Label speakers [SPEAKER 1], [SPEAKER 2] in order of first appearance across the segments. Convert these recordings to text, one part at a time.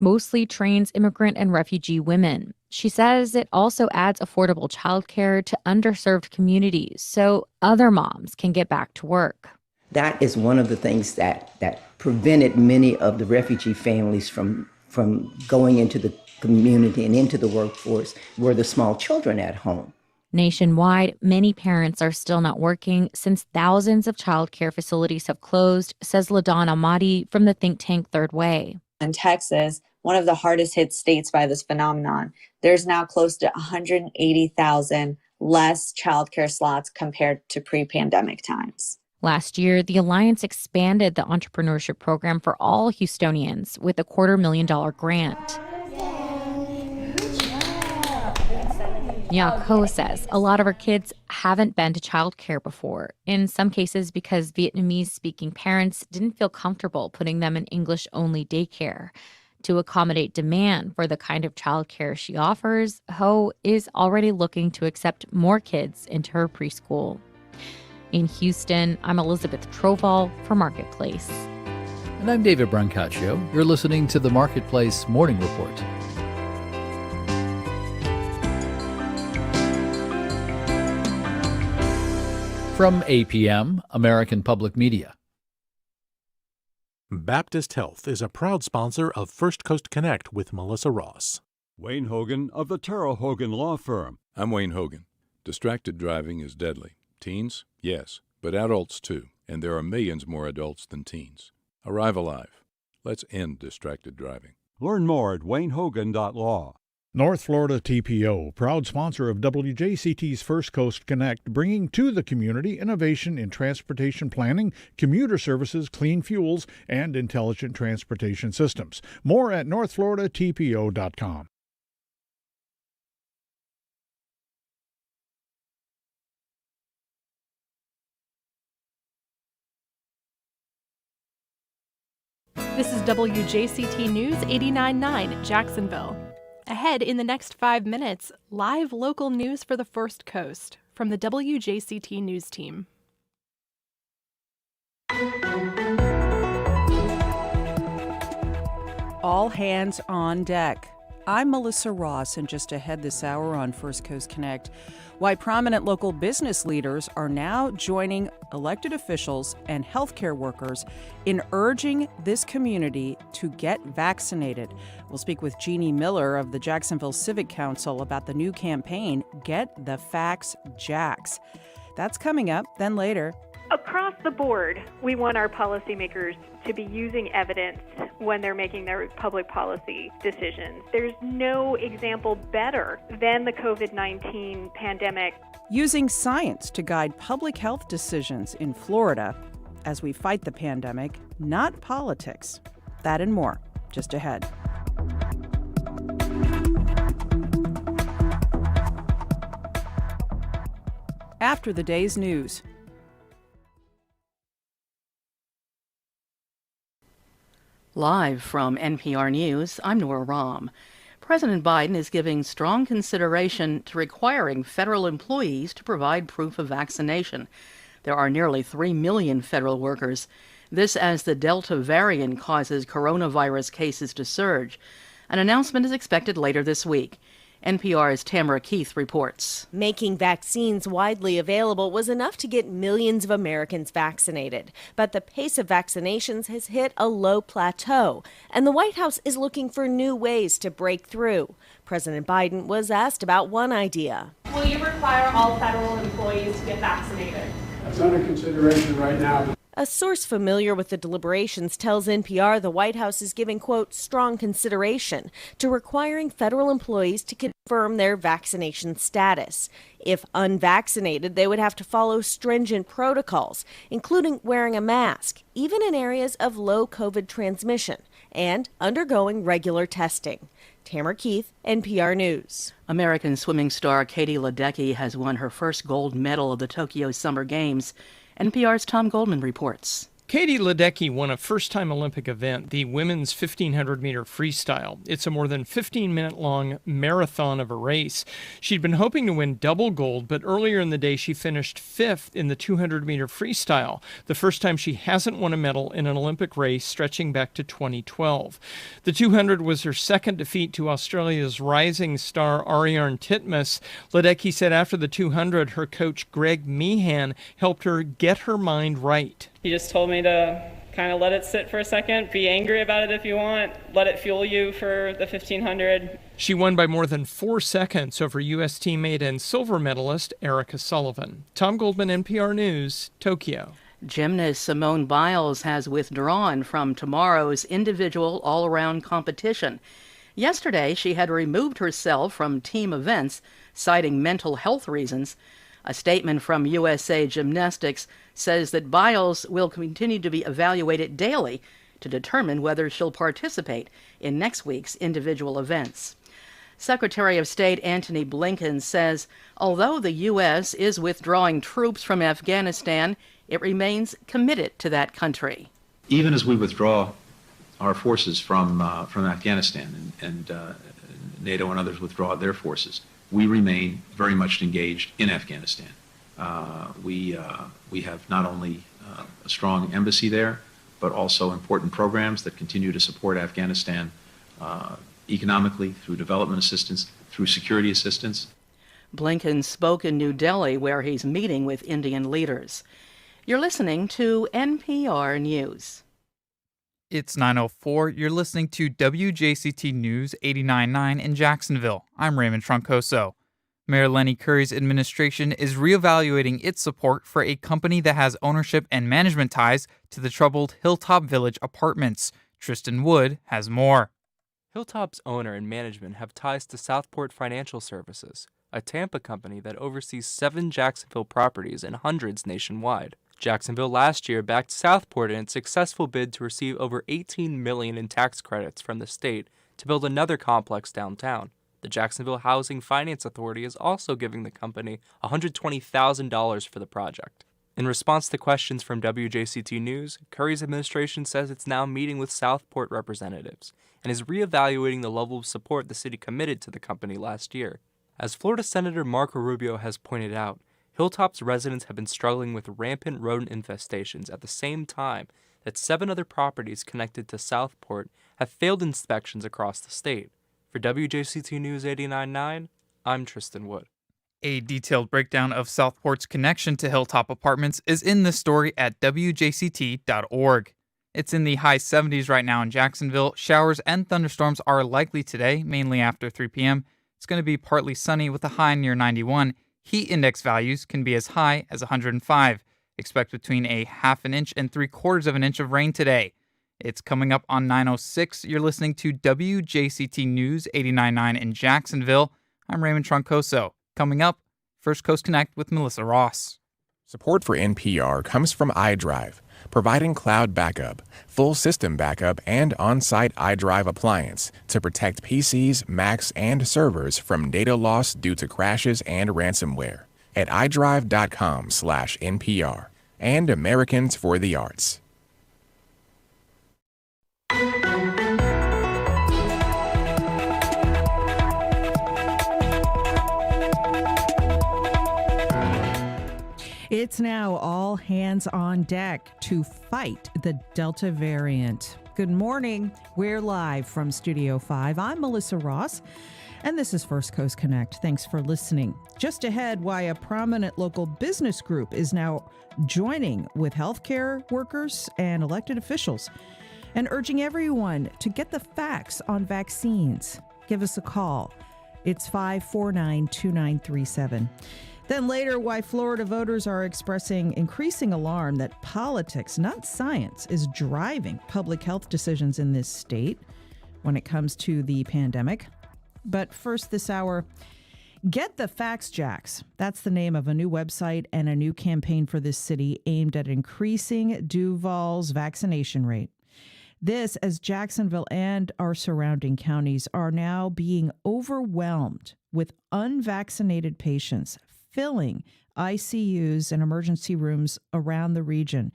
[SPEAKER 1] mostly trains immigrant and refugee women. She says it also adds affordable childcare to underserved communities so other moms can get back to work.
[SPEAKER 2] That is one of the things that prevented many of the refugee families from going into the community and into the workforce were the small children at home.
[SPEAKER 1] Nationwide, many parents are still not working since thousands of childcare facilities have closed, says LaDonna Mahdi from the think tank Third Way.
[SPEAKER 3] In Texas, one of the hardest hit states by this phenomenon, there's now close to 180,000 less childcare slots compared to pre-pandemic times.
[SPEAKER 1] Last year, the Alliance expanded the entrepreneurship program for all Houstonians with a $250,000 grant. Nyako says a lot of her kids haven't been to childcare before, in some cases because Vietnamese-speaking parents didn't feel comfortable putting them in English-only daycare. To accommodate demand for the kind of childcare she offers, Ho is already looking to accept more kids into her preschool. In Houston, I'm Elizabeth Troval for Marketplace.
[SPEAKER 4] And I'm David Brancaccio. You're listening to the Marketplace Morning Report. From APM, American Public Media.
[SPEAKER 5] Baptist Health is a proud sponsor of First Coast Connect with Melissa Ross.
[SPEAKER 6] Wayne Hogan of the Terrell Hogan Law Firm.
[SPEAKER 7] I'm Wayne Hogan. Distracted driving is deadly. Teens? Yes, but adults too. And there are millions more adults than teens. Arrive alive. Let's end distracted driving.
[SPEAKER 6] Learn more at waynehogan.law.
[SPEAKER 8] North Florida TPO, proud sponsor of WJCT's First Coast Connect, bringing to the community innovation in transportation planning, commuter services, clean fuels, and intelligent transportation systems. More at northfloridatpo.com.
[SPEAKER 9] This is WJCT News 89.9 Jacksonville. Ahead in the next 5 minutes, live local news for the First Coast from the WJCT News team.
[SPEAKER 10] All hands on deck. I'm Melissa Ross, and just ahead this hour on First Coast Connect, why prominent local business leaders are now joining elected officials and healthcare workers in urging this community to get vaccinated. We'll speak with Jeannie Miller of the Jacksonville Civic Council about the new campaign, Get the Facts Jax. That's coming up, then later.
[SPEAKER 11] Across the board, we want our policymakers to be using evidence when they're making their public policy decisions. There's no example better than the COVID-19 pandemic.
[SPEAKER 10] Using science to guide public health decisions in Florida as we fight the pandemic, not politics. That and more, just ahead. After the day's news.
[SPEAKER 12] Live from NPR News, I'm Nora Rahm. President Biden is giving strong consideration to requiring federal employees to provide proof of vaccination. There are nearly 3 million federal workers. This as the Delta variant causes coronavirus cases to surge. An announcement is expected later this week. NPR's Tamara Keith reports.
[SPEAKER 13] Making vaccines widely available was enough to get millions of Americans vaccinated. But the pace of vaccinations has hit a low plateau, and the White House is looking for new ways to break through. President Biden was asked about one idea.
[SPEAKER 14] Will you require all federal employees to get vaccinated?
[SPEAKER 15] That's under consideration right now.
[SPEAKER 13] A source familiar with the deliberations tells NPR the White House is giving, quote, strong consideration to requiring federal employees to confirm their vaccination status. If unvaccinated, they would have to follow stringent protocols, including wearing a mask, even in areas of low COVID transmission, and undergoing regular testing. Tamara Keith, NPR News.
[SPEAKER 12] American swimming star Katie Ledecky has won her first gold medal of the Tokyo Summer Games. NPR's Tom Goldman reports.
[SPEAKER 16] Katie Ledecky won a first-time Olympic event, the women's 1,500-meter freestyle. It's a more than 15-minute-long marathon of a race. She'd been hoping to win double gold, but earlier in the day she finished 5th in the 200-meter freestyle, the first time she hasn't won a medal in an Olympic race stretching back to 2012. The 200 was her second defeat to Australia's rising star Ariarne Titmus. Ledecky said after the 200, her coach Greg Meehan helped her get her mind right.
[SPEAKER 17] He just told me to kind of let it sit for a second, be angry about it if you want, let it fuel you for the 1,500.
[SPEAKER 16] She won by more than 4 seconds over U.S. teammate and silver medalist Erica Sullivan. Tom Goldman, NPR News, Tokyo.
[SPEAKER 12] Gymnast Simone Biles has withdrawn from tomorrow's individual all-around competition. Yesterday, she had removed herself from team events, citing mental health reasons. A statement from USA Gymnastics says that Biles will continue to be evaluated daily to determine whether she'll participate in next week's individual events. Secretary of State Antony Blinken says although the U.S. is withdrawing troops from Afghanistan, it remains committed to that country.
[SPEAKER 18] Even as we withdraw our forces from Afghanistan and NATO and others withdraw their forces, we remain very much engaged in Afghanistan. We have not only a strong embassy there, but also important programs that continue to support Afghanistan economically, through development assistance, through security assistance.
[SPEAKER 12] Blinken spoke in New Delhi, where he's meeting with Indian leaders. You're listening to NPR News.
[SPEAKER 19] It's 9:04. You're listening to WJCT News 89.9 in Jacksonville. I'm Raymond Troncoso. Mayor Lenny Curry's administration is reevaluating its support for a company that has ownership and management ties to the troubled Hilltop Village apartments. Tristan Wood has more.
[SPEAKER 20] Hilltop's owner and management have ties to Southport Financial Services, a Tampa company that oversees 7 Jacksonville properties and hundreds nationwide. Jacksonville last year backed Southport in its successful bid to receive over $18 million in tax credits from the state to build another complex downtown. The Jacksonville Housing Finance Authority is also giving the company $120,000 for the project. In response to questions from WJCT News, Curry's administration says it's now meeting with Southport representatives and is reevaluating the level of support the city committed to the company last year. As Florida Senator Marco Rubio has pointed out, Hilltop's residents have been struggling with rampant rodent infestations at the same time that 7 other properties connected to Southport have failed inspections across the state. For WJCT News 89.9, I'm Tristan Wood.
[SPEAKER 19] A detailed breakdown of Southport's connection to Hilltop Apartments is in this story at WJCT.org. It's in the high 70s right now in Jacksonville. Showers and thunderstorms are likely today, mainly after 3 p.m. It's going to be partly sunny with a high near 91. Heat index values can be as high as 105. Expect between a half an inch and 3/4 of an inch of rain today. It's coming up on 9:06. You're listening to WJCT News 89.9 in Jacksonville. I'm Raymond Troncoso. Coming up, First Coast Connect with Melissa Ross.
[SPEAKER 21] Support for NPR comes from iDrive, providing cloud backup, full system backup, and on-site iDrive appliance to protect PCs, Macs, and servers from data loss due to crashes and ransomware at iDrive.com/NPR and Americans for the Arts.
[SPEAKER 22] It's now all hands on deck to fight the Delta variant. Good morning. We're live from Studio 5. I'm Melissa Ross, and this is First Coast Connect. Thanks for listening. Just ahead, why a prominent local business group is now joining with healthcare workers and elected officials and urging everyone to get the facts on vaccines. Give us a call. It's 549-2937. Then later, why Florida voters are expressing increasing alarm that politics, not science, is driving public health decisions in this state when it comes to the pandemic. But first this hour, Get the Facts, Jacks. That's the name of a new website and a new campaign for this city aimed at increasing Duval's vaccination rate. This as Jacksonville and our surrounding counties are now being overwhelmed with unvaccinated patients filling ICUs and emergency rooms around the region.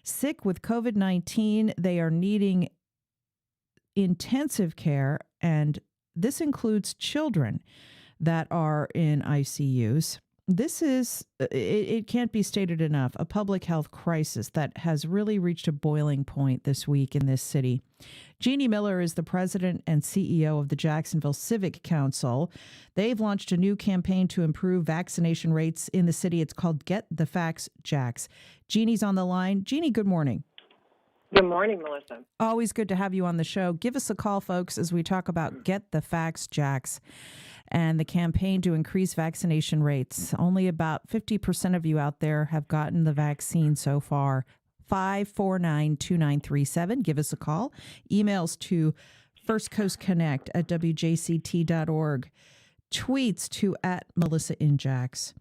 [SPEAKER 22] sick with COVID-19. They are needing intensive care, and this includes children that are in ICUs. This is, it can't be stated enough, a public health crisis that has really reached a boiling point this week in this city. Jeannie Miller is the president and CEO of the Jacksonville Civic Council. They've launched a new campaign to improve vaccination rates in the city. It's called Get the Facts, Jax. Jeannie's on the line. Jeannie, good morning.
[SPEAKER 2] Good morning, Melissa.
[SPEAKER 22] Always good to have you on the show. Give us a call, folks, as we talk about Get the Facts, Jax, and the campaign to increase vaccination rates. Only about 50% of you out there have gotten the vaccine so far. 549-2937. Give us a call. Emails to firstcoastconnect@wjct.org. Tweets to @MelissaInJax.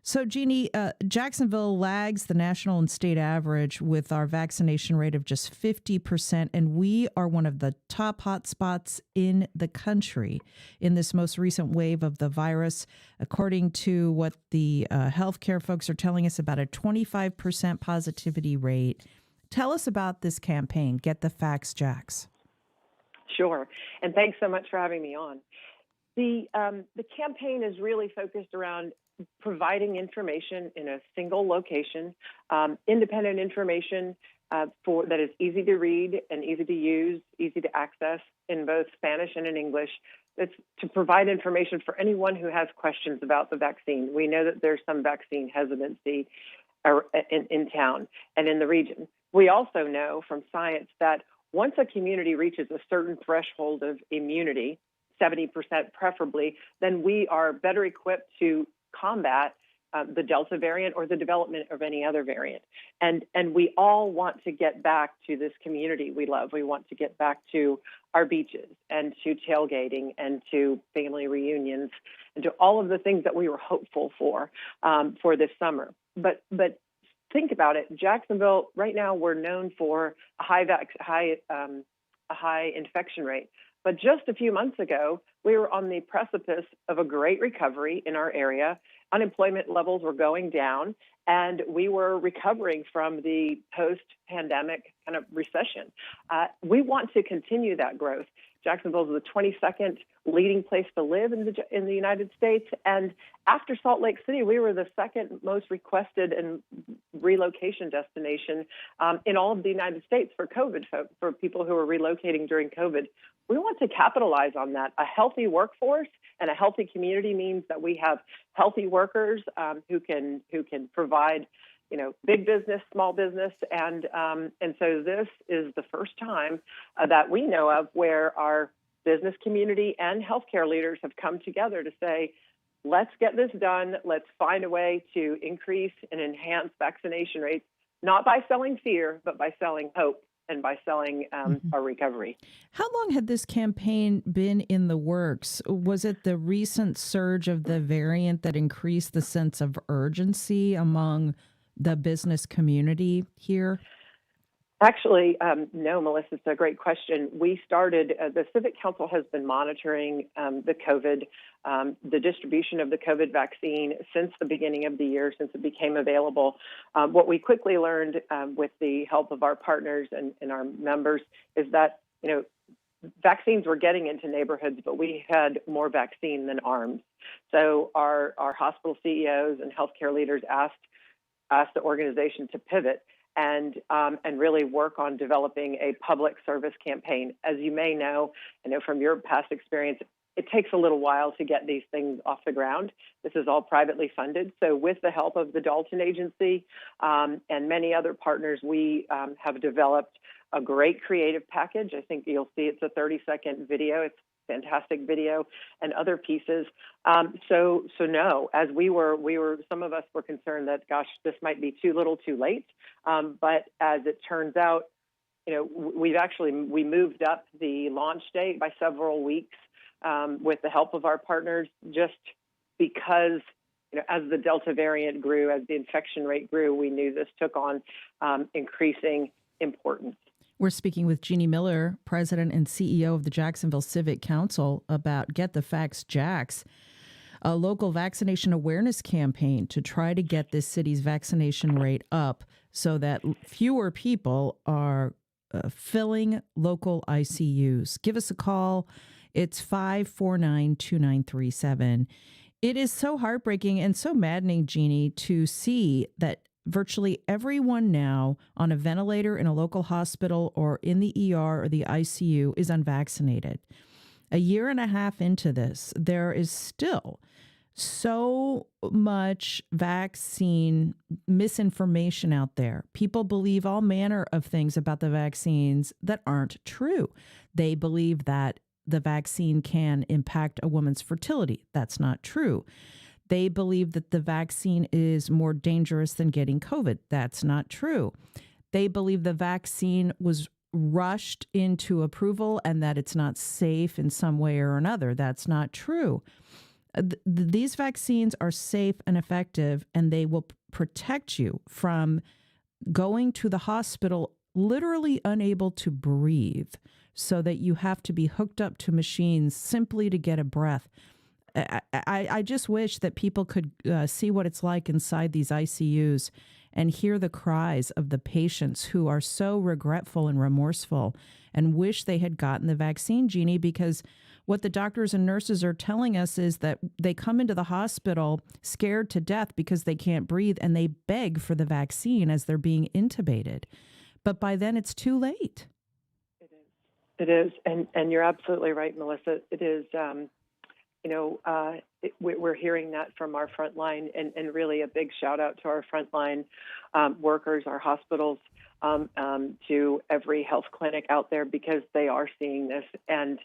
[SPEAKER 22] So, Jeannie, Jacksonville lags the national and state average with our vaccination rate of just 50%, and we are one of the top hot spots in the country in this most recent wave of the virus, according to what the healthcare folks are telling us, about a 25% positivity rate. Tell us about this campaign, Get the Facts, Jax.
[SPEAKER 2] Sure, and thanks so much for having me on. The campaign is really focused around providing information in a single location, independent information that is easy to read and easy to use, easy to access in both Spanish and in English. It's to provide information for anyone who has questions about the vaccine. We know that there's some vaccine hesitancy in town and in the region. We also know from science that once a community reaches a certain threshold of immunity, 70% preferably, then we are better equipped to combat the Delta variant or the development of any other variant. And we all want to get back to this community we love. We want to get back to our beaches and to tailgating and to family reunions and to all of the things that we were hopeful for this summer. But think about it. Jacksonville, right now, we're known for a high infection rate. But just a few months ago, we were on the precipice of a great recovery in our area. Unemployment levels were going down, and we were recovering from the post-pandemic kind of recession. We want to continue that growth. Jacksonville is the 22nd leading place to live in the United States, and after Salt Lake City, we were the second most requested and relocation destination in all of the United States for COVID, for people who are relocating during COVID. We want to capitalize on that. A healthy workforce and a healthy community means that we have healthy workers who can provide, big business, small business, and so this is the first time that we know of where our business community and healthcare leaders have come together to say, let's get this done. Let's find a way to increase and enhance vaccination rates, not by selling fear, but by selling hope and by selling our recovery.
[SPEAKER 22] How long had this campaign been in the works? Was it the recent surge of the variant that increased the sense of urgency among the business community here?
[SPEAKER 2] Actually, no, Melissa, it's a great question. We started, the Civic Council has been monitoring the distribution of the COVID vaccine since the beginning of the year, since it became available. What we quickly learned with the help of our partners and our members is that, vaccines were getting into neighborhoods, but we had more vaccine than arms. So our hospital CEOs and healthcare leaders asked the organization to pivot and really work on developing a public service campaign. As you may know, from your past experience, it takes a little while to get these things off the ground. This is all privately funded. So with the help of the Dalton Agency and many other partners, we have developed a great creative package. I think you'll see it's a 30-second video. It's fantastic video and other pieces. So no, as we were, some of us were concerned that, gosh, this might be too little too late. But as it turns out, we moved up the launch date by several weeks with the help of our partners, just because, as the Delta variant grew, as the infection rate grew, we knew this took on increasing importance.
[SPEAKER 22] We're speaking with Jeannie Miller, President and CEO of the Jacksonville Civic Council, about Get the Facts, Jax. a local vaccination awareness campaign to try to get this city's vaccination rate up so that fewer people are filling local ICUs. Give us a call. It's 549-2937. It is so heartbreaking and so maddening, Jeannie, to see that virtually everyone now on a ventilator in a local hospital or in the ER or the ICU is unvaccinated. A year and a half into this, there is still so much vaccine misinformation out there. People believe all manner of things about the vaccines that aren't true. They believe that the vaccine can impact a woman's fertility. That's not true. They believe that the vaccine is more dangerous than getting COVID. That's not true. They believe the vaccine was rushed into approval and that it's not safe in some way or another. That's not true. These vaccines are safe and effective, and they will protect you from going to the hospital literally unable to breathe, so that you have to be hooked up to machines simply to get a breath. I just wish that people could see what it's like inside these ICUs and hear the cries of the patients who are so regretful and remorseful and wish they had gotten the vaccine, Jeannie, because what the doctors and nurses are telling us is that they come into the hospital scared to death because they can't breathe, and they beg for the vaccine as they're being intubated. But by then it's too late.
[SPEAKER 2] It is, and you're absolutely right, Melissa. It is, we're hearing that from our frontline, and really a big shout out to our frontline workers, our hospitals, to every health clinic out there, because they are seeing this, and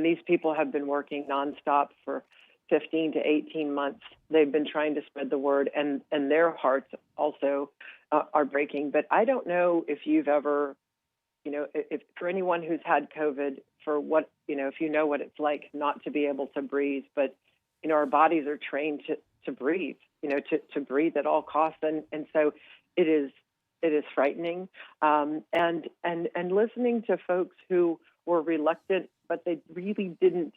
[SPEAKER 2] these people have been working nonstop for 15 to 18 months. They've been trying to spread the word, and their hearts also are breaking. But I don't know if you've ever, if for anyone who's had COVID, if you know what it's like not to be able to breathe, but, our bodies are trained to breathe, to breathe at all costs. And so it is frightening. And listening to folks who were reluctant, but they really didn't,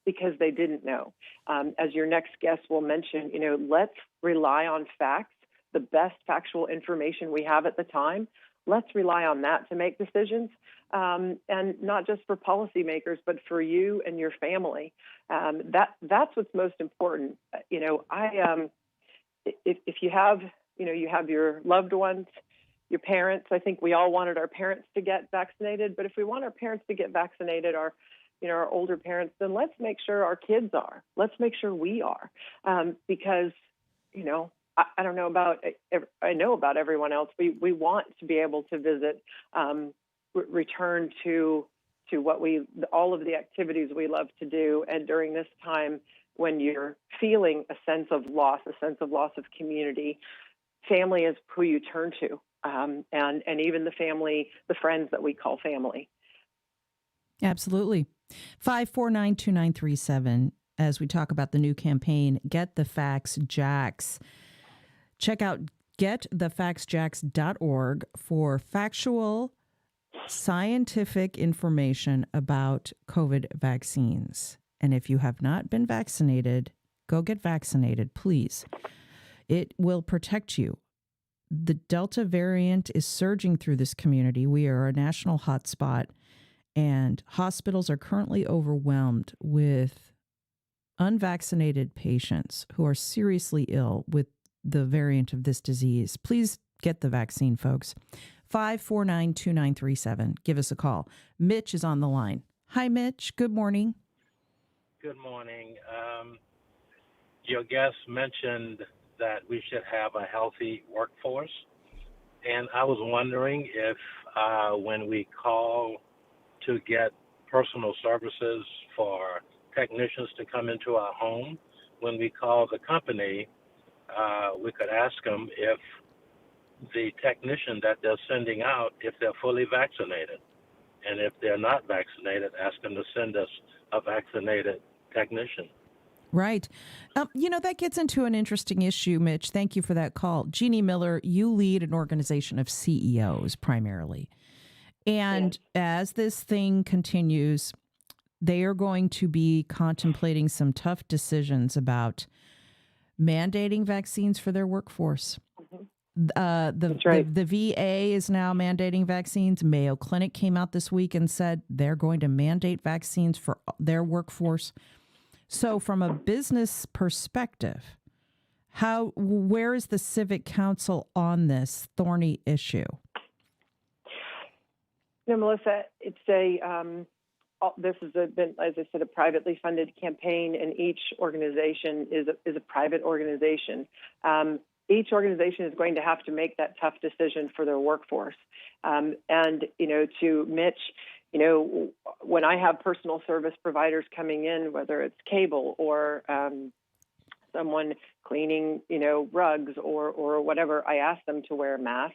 [SPEAKER 2] because they didn't know. As your next guest will mention, let's rely on facts, the best factual information we have at the time. Let's rely on that to make decisions, and not just for policymakers, but for you and your family. That's what's most important. If you have, you have your loved ones, your parents. I think we all wanted our parents to get vaccinated, but if we want our parents to get vaccinated, our older parents, then let's make sure our kids are. Let's make sure we are, because, I don't know about, I know about everyone else. We want to be able to visit, return to all of the activities we love to do. And during this time, when you're feeling a sense of loss of community, family is who you turn to, and even the friends that we call family.
[SPEAKER 22] Absolutely. 549-2937, as we talk about the new campaign, Get the Facts Jax. Check out getthefactsjax.org for factual, scientific information about COVID vaccines. And if you have not been vaccinated, go get vaccinated, please. It will protect you. The Delta variant is surging through this community. We are a national hotspot, and hospitals are currently overwhelmed with unvaccinated patients who are seriously ill with the variant of this disease. Please get the vaccine, folks. 549-2937. Give us a call. Mitch is on the line. Hi, Mitch. Good morning.
[SPEAKER 1] Good morning. Your guest mentioned that we should have a healthy workforce. And I was wondering if when we call to get personal services for technicians to come into our home, when we call the company, we could ask them if the technician that they're sending out, if they're fully vaccinated. And if they're not vaccinated, ask them to send us a vaccinated technician.
[SPEAKER 22] Right. That gets into an interesting issue, Mitch. Thank you for that call. Jeannie Miller, you lead an organization of CEOs primarily. And as this thing continues, They are going to be contemplating some tough decisions about mandating vaccines for their workforce. The VA is now mandating vaccines. Mayo Clinic came out this week and said they're going to mandate vaccines for their workforce. So from a business perspective, where is the Civic Council on this thorny issue?
[SPEAKER 2] Melissa, it's this has been, as I said, a privately funded campaign, and each organization is a private organization. Each organization is going to have to make that tough decision for their workforce. And, to Mitch, when I have personal service providers coming in, whether it's cable or someone cleaning, rugs or whatever, I ask them to wear a mask,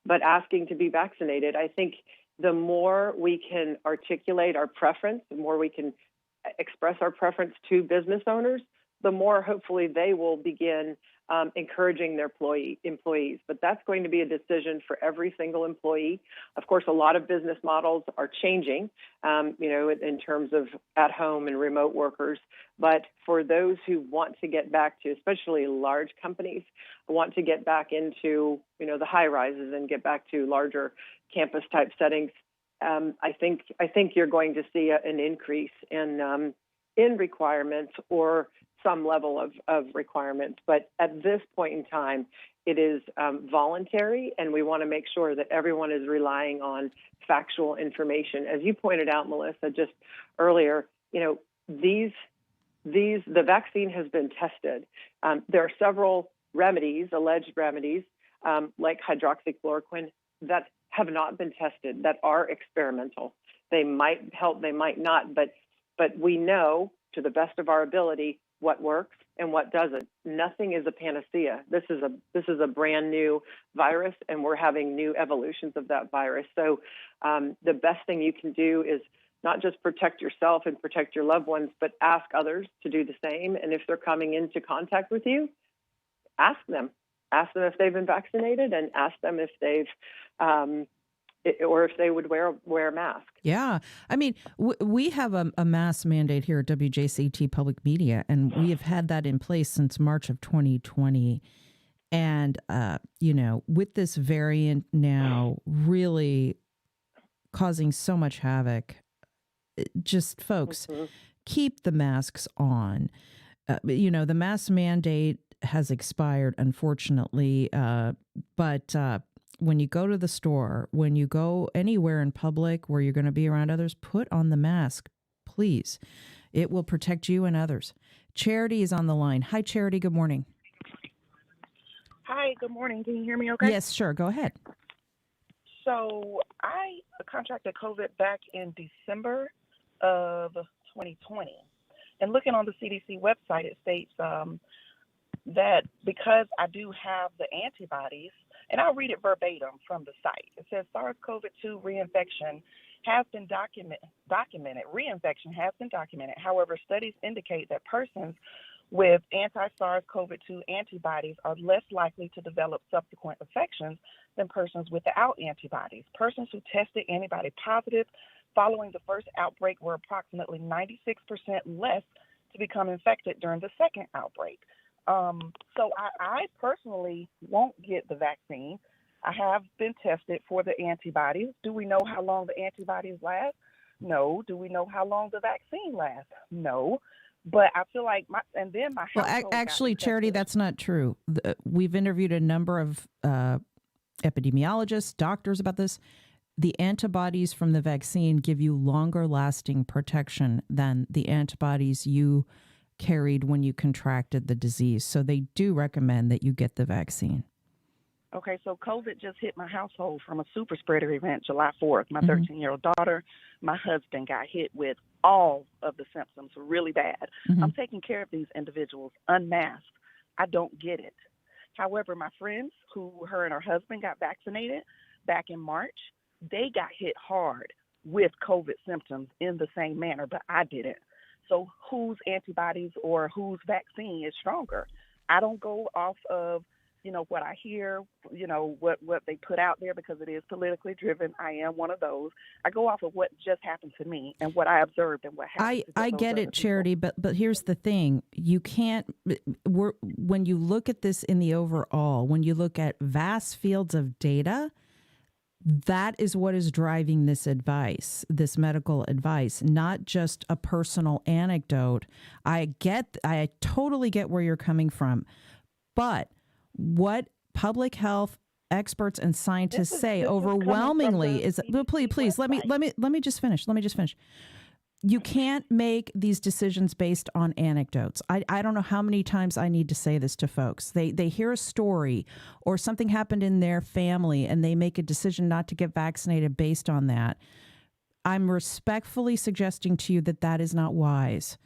[SPEAKER 2] but asking to be vaccinated. I think the more we can articulate our preference, the more we can express our preference to business owners, the more hopefully they will begin encouraging their employees. But that's going to be a decision for every single employee. Of course, a lot of business models are changing, in terms of at home and remote workers. But for those who want to get back to, especially large companies, want to get back into, the high rises and get back to larger campus type settings, I think you're going to see an increase in requirements or some level of requirements. But at this point in time, it is voluntary, and we want to make sure that everyone is relying on factual information. As you pointed out, Melissa, just earlier, the vaccine has been tested. There are several alleged remedies, like hydroxychloroquine, that have not been tested, that are experimental. They might help, they might not, but we know to the best of our ability what works and what doesn't. Nothing is a panacea. This is a brand new virus, and we're having new evolutions of that virus. So the best thing you can do is not just protect yourself and protect your loved ones, but ask others to do the same. And if they're coming into contact with you, ask them. Ask them if they've been vaccinated, and ask them if they've or if they would wear a mask.
[SPEAKER 22] Yeah. I mean, we have a mask mandate here at WJCT Public Media, and we have had that in place since March of 2020. And, with this variant now really causing so much havoc, just folks, keep the masks on. The mask mandate has expired, unfortunately, but when you go to the store, when you go anywhere in public where you're going to be around others, put on the mask, please. It will protect you and others. Charity is on the line. Hi, Charity. Good morning.
[SPEAKER 3] Hi, good morning. Can you hear me okay?
[SPEAKER 22] Yes, sure. Go ahead.
[SPEAKER 3] So I contracted COVID back in December of 2020. And looking on the CDC website, it states that because I do have the antibodies, and I'll read it verbatim from the site. It says SARS-CoV-2 reinfection has been documented. Reinfection has been documented. However, studies indicate that persons with anti-SARS-CoV-2 antibodies are less likely to develop subsequent infections than persons without antibodies. Persons who tested antibody positive following the first outbreak were approximately 96% less to become infected during the second outbreak. So I personally won't get the vaccine. I have been tested for the antibodies. Do we know how long the antibodies last? No. Do we know how long the vaccine lasts? No. But I feel like my
[SPEAKER 22] actually, Charity, that's not true. We've interviewed a number of epidemiologists, doctors about this. The antibodies from the vaccine give you longer lasting protection than the antibodies you carried when you contracted the disease. So they do recommend that you get the vaccine.
[SPEAKER 3] Okay, so COVID just hit my household from a super spreader event July 4th. My 13-year-old daughter, my husband got hit with all of the symptoms really bad. I'm taking care of these individuals unmasked. I don't get it. However, my friends her and her husband got vaccinated back in March, they got hit hard with COVID symptoms in the same manner, but I didn't. So whose antibodies or whose vaccine is stronger? I don't go off of, what I hear, what they put out there, because it is politically driven. I am one of those. I go off of what just happened to me and what I observed and what happened.
[SPEAKER 22] I get it, Charity, but here's the thing: you can't. When you look at this in the overall, when you look at vast fields of data, that is what is driving this advice, this medical advice, not just a personal anecdote. I totally get where you're coming from, but what public health experts and scientists say overwhelmingly is, please let me just finish. You can't make these decisions based on anecdotes. I don't know how many times I need to say this to folks. They hear a story or something happened in their family and they make a decision not to get vaccinated based on that. I'm respectfully suggesting to you that is not wise.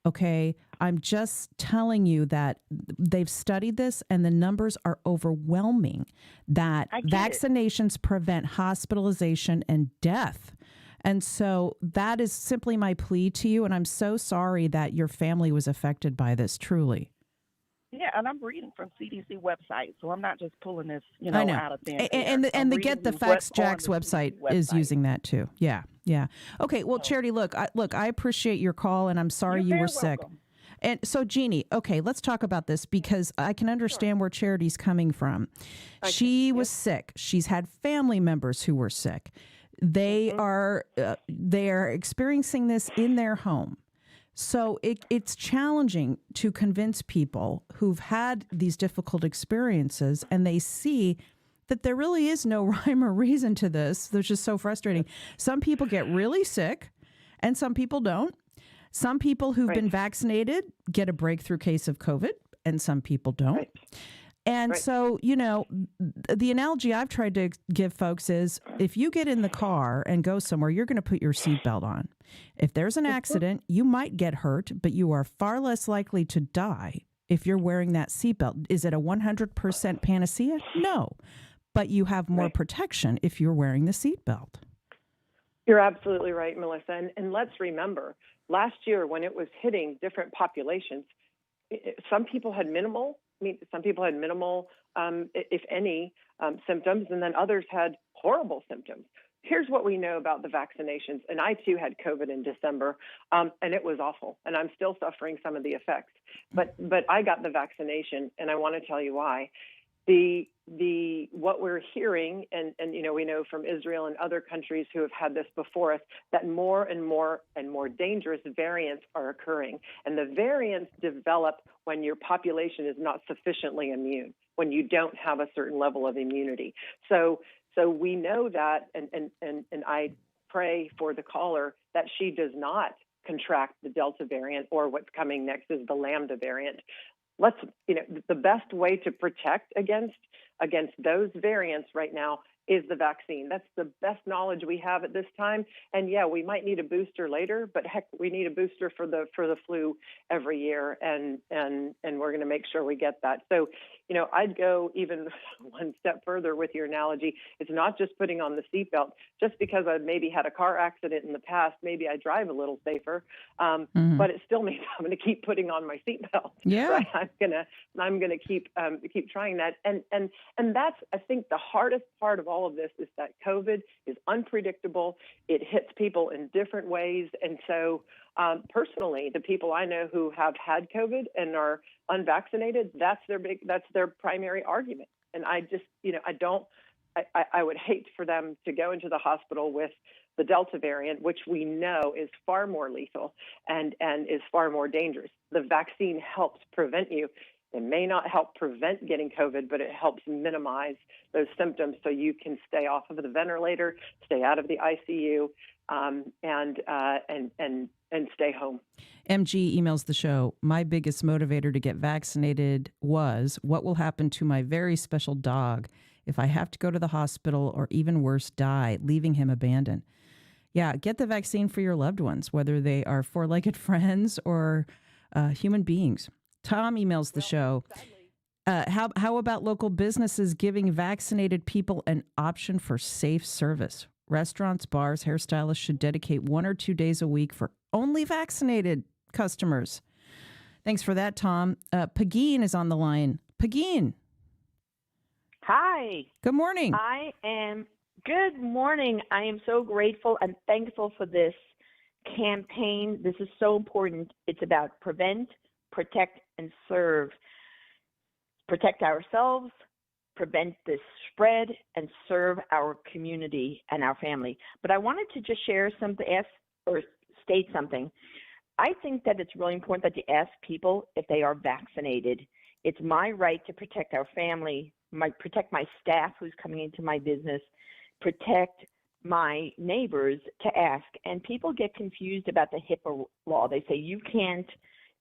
[SPEAKER 22] Okay? I'm just telling you that they've studied this and the numbers are overwhelming that vaccinations prevent hospitalization and death. And so that is simply my plea to you. And I'm so sorry that your family was affected by this, truly.
[SPEAKER 3] Yeah, and I'm reading from CDC website, so I'm not just pulling this,
[SPEAKER 22] I know.
[SPEAKER 3] out of thin air.
[SPEAKER 22] And the Get the Facts Jax website is using that too. Yeah. Okay. Well, Charity, look, I appreciate your call, and I'm sorry you were sick.
[SPEAKER 3] Welcome.
[SPEAKER 22] And so, Jeannie, okay, let's talk about this because I can understand where Charity's coming from. She was sick. She's had family members who were sick. They are experiencing this in their home. So it's challenging to convince people who've had these difficult experiences and they see that there really is no rhyme or reason to this. It's just so frustrating. Some people get really sick and some people don't. Some people who've been vaccinated get a breakthrough case of COVID and some people don't. And so, the analogy I've tried to give folks is if you get in the car and go somewhere, you're going to put your seatbelt on. If there's an accident, you might get hurt, but you are far less likely to die if you're wearing that seatbelt. Is it a 100% panacea? No. But you have more protection if you're wearing the seatbelt.
[SPEAKER 2] You're absolutely right, Melissa. And let's remember, last year when it was hitting different populations, some people had minimal, if any, symptoms, and then others had horrible symptoms. Here's what we know about the vaccinations. And I, too, had COVID in December, and it was awful. And I'm still suffering some of the effects. But I got the vaccination, and I want to tell you why. What we're hearing, and we know from Israel and other countries who have had this before us, that more and more dangerous variants are occurring. And the variants develop when your population is not sufficiently immune, when you don't have a certain level of immunity. So we know that, and I pray for the caller that she does not contract the Delta variant, or what's coming next is the Lambda variant. The best way to protect against those variants right now is the vaccine. That's the best knowledge we have at this time. And yeah, we might need a booster later, but heck, we need a booster for the flu every year, and we're going to make sure we get that. So, I'd go even one step further with your analogy. It's not just putting on the seatbelt. Just because I maybe had a car accident in the past, maybe I drive a little safer, but it still means I'm going to keep putting on my seatbelt.
[SPEAKER 22] Yeah,
[SPEAKER 2] right? I'm gonna keep trying that. And that's, I think, the hardest part of all of this is that COVID is unpredictable. It hits people in different ways, and so. Personally, the people I know who have had COVID and are unvaccinated, that's their primary argument. And I just, I would hate for them to go into the hospital with the Delta variant, which we know is far more lethal and is far more dangerous. The vaccine helps prevent you. It may not help prevent getting COVID, but it helps minimize those symptoms so you can stay off of the ventilator, stay out of the ICU, and stay home.
[SPEAKER 22] MG emails the show. My biggest motivator to get vaccinated was what will happen to my very special dog if I have to go to the hospital or even worse, die, leaving him abandoned. Yeah, get the vaccine for your loved ones, whether they are four-legged friends or human beings. Tom emails the show. How about local businesses giving vaccinated people an option for safe service? Restaurants, bars, hairstylists should dedicate 1 or 2 days a week for only vaccinated customers. Thanks for that, Tom. Pagine is on the line. Pagine.
[SPEAKER 4] Hi.
[SPEAKER 22] Good morning.
[SPEAKER 4] Good morning. I am so grateful and thankful for this campaign. This is so important. It's about prevent, protect, and serve. Protect ourselves, prevent this spread, and serve our community and our family. But I wanted to just share something, state something. I think that it's really important that you ask people if they are vaccinated. It's my right to protect our family, protect my staff who's coming into my business, protect my neighbors to ask. And people get confused about the HIPAA law. They say you can't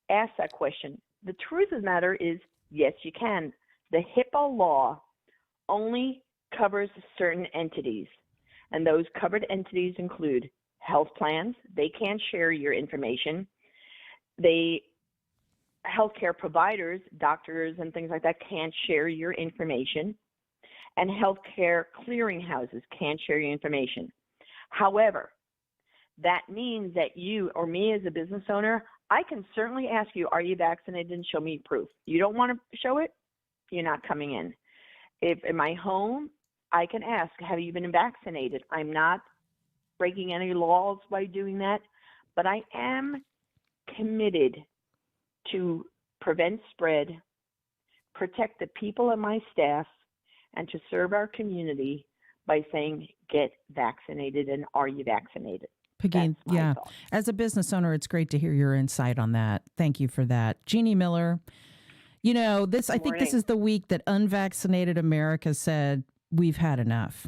[SPEAKER 4] ask that question. The truth of the matter is, yes, you can. The HIPAA law only covers certain entities, and those covered entities include health plans. They can't share your information. Healthcare providers, doctors and things like that can't share your information, and healthcare clearinghouses can't share your information. However, that means that you or me as a business owner, I can certainly ask you, are you vaccinated, and show me proof. You don't want to show it, you're not coming in. If in my home, I can ask, have you been vaccinated? I'm not breaking any laws by doing that, but I am committed to prevent spread, protect the people and my staff, and to serve our community by saying, get vaccinated, and are you vaccinated?
[SPEAKER 22] Peggy, as a business owner, it's great to hear your insight on that. Thank you for that. Jeannie Miller, I think this is the week that unvaccinated America said, we've had enough.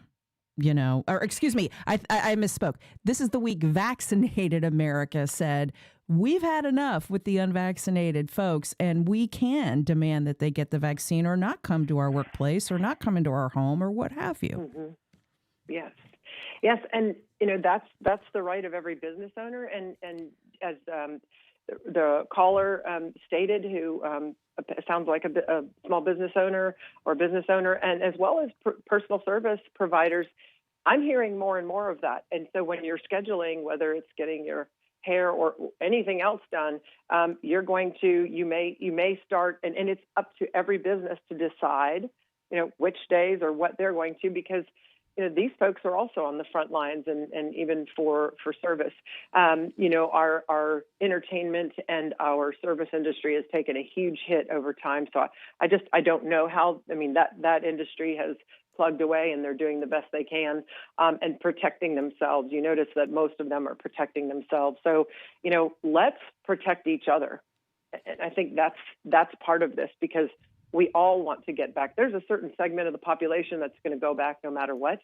[SPEAKER 22] Or excuse me, I misspoke. This is the week vaccinated America said, we've had enough with the unvaccinated folks, and we can demand that they get the vaccine or not come to our workplace or not come into our home or what have you.
[SPEAKER 2] Mm-hmm. Yes. And, that's the right of every business owner. And as the caller stated, who sounds like a small business owner or business owner, and as well as personal service providers, I'm hearing more and more of that. And so when you're scheduling, whether it's getting your hair or anything else done, you may start, and it's up to every business to decide, which days or what they're going to, because these folks are also on the front lines, and even for service. Our entertainment and our service industry has taken a huge hit over time. So I don't know how. That industry has plugged away, and they're doing the best they can and protecting themselves. You notice that most of them are protecting themselves. So let's protect each other. And I think that's part of this, because we all want to get back. There's a certain segment of the population that's going to go back no matter what.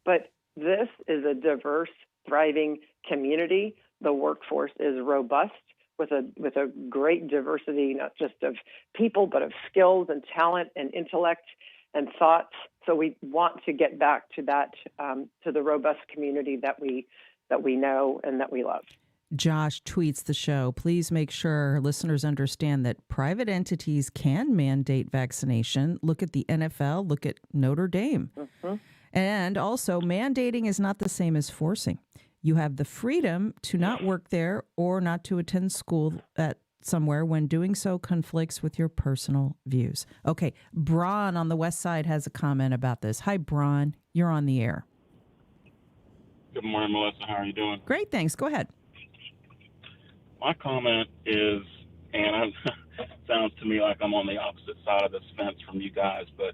[SPEAKER 2] But this is a diverse, thriving community. The workforce is robust with a great diversity, not just of people, but of skills and talent and intellect and thoughts. So we want to get back to that, to the robust community that we know and that we love.
[SPEAKER 22] Josh tweets the show. Please make sure listeners understand that private entities can mandate vaccination. Look at the NFL, look at Notre Dame. Mm-hmm. And also, mandating is not the same as forcing. You have the freedom to not work there or not to attend school at somewhere when doing so conflicts with your personal views. Okay, Braun on the West Side has a comment about this. Hi, Braun. You're on the air.
[SPEAKER 5] Good morning, Melissa. How are you doing?
[SPEAKER 22] Great, thanks. Go ahead.
[SPEAKER 5] My comment is, and it sounds to me like I'm on the opposite side of this fence from you guys, but